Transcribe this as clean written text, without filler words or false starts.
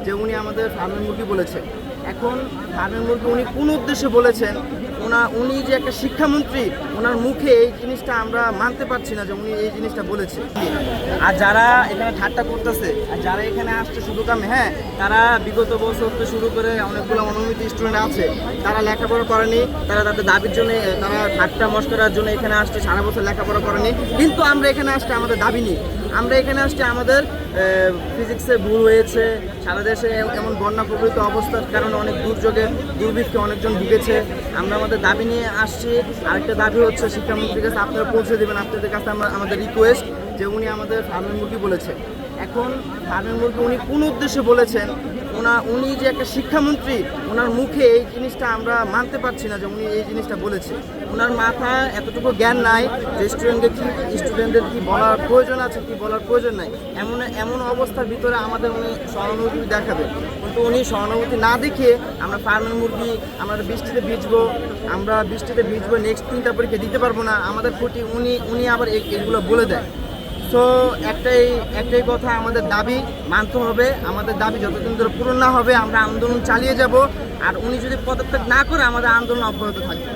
যে উনি আমাদের ফার্মের মুরগি বলেছেন। এখন ফার্মের মুরগি উনি কোন উদ্দেশ্যে বলেছেন, উনি যে একটা শিক্ষামন্ত্রী, ওনার মুখে এই জিনিসটা আমরা মানতে পারছি না যে উনি এই জিনিসটা বলেছে। আর যারা এখানে ঠাট্টা করতেছে আর যারা এখানে আসছে শুধু কামে, হ্যাঁ, তারা বিগত বছর থেকে শুরু করে অনেকগুলো অনুমিত স্টুডেন্ট আছে, তারা লেখাপড়া করেনি, তারা তাদের দাবির জন্য তারা ঠাট্টা মস্করার জন্য এখানে আসছে, সারা বছর লেখাপড়া করেনি। কিন্তু আমরা এখানে আসছে আমাদের দাবি নিয়ে, আমরা এখানে আসছি আমাদের ফিজিক্সে ভুল হয়েছে, সারা দেশে এমন বন্যা প্রভাবিত অবস্থার কারণে অনেক দুর্যোগে দুর্ভিক্ষে অনেকজন ভুগেছে, আমরা আমাদের দাবি নিয়ে আসছি। আরেকটা দাবি হচ্ছে শিক্ষামন্ত্রীর কাছে আপনারা পৌঁছে দেবেন, আপনাদের কাছে আমাদের রিকোয়েস্ট যে উনি আমাদের ফার্মের মুরগি বলেছেন। এখন ফার্মের মুরগি উনি কোন উদ্দেশ্যে বলেছেন, উনি যে একটা শিক্ষামন্ত্রী, ওনার মুখে এই জিনিসটা আমরা মানতে পারছি না যে উনি এই জিনিসটা বলেছে। ওনার মাথায় এতটুকু জ্ঞান নাই যে স্টুডেন্টদের কি বলার প্রয়োজন আছে, কি বলার প্রয়োজন নাই। এমন অবস্থার ভিতরে আমাদের উনি সহানুভূতি দেখাবে, কিন্তু উনি সহানুভূতি না দেখিয়ে আমরা ফার্মের মুরগি আমরা বৃষ্টিতে ভিজবো, নেক্সট 3টা পরীক্ষা দিতে পারবো না, আমাদের প্রতি উনি আবার এগুলো বলে দেয়। সো একটাই কথা, আমাদের দাবি মানতে হবে। আমাদের দাবি যতদিন ধরে পূরণ না হবে আমরা আন্দোলন চালিয়ে যাব। আর উনি যদি পদত্যাগ না করে আমাদের আন্দোলন অব্যাহত থাকবে।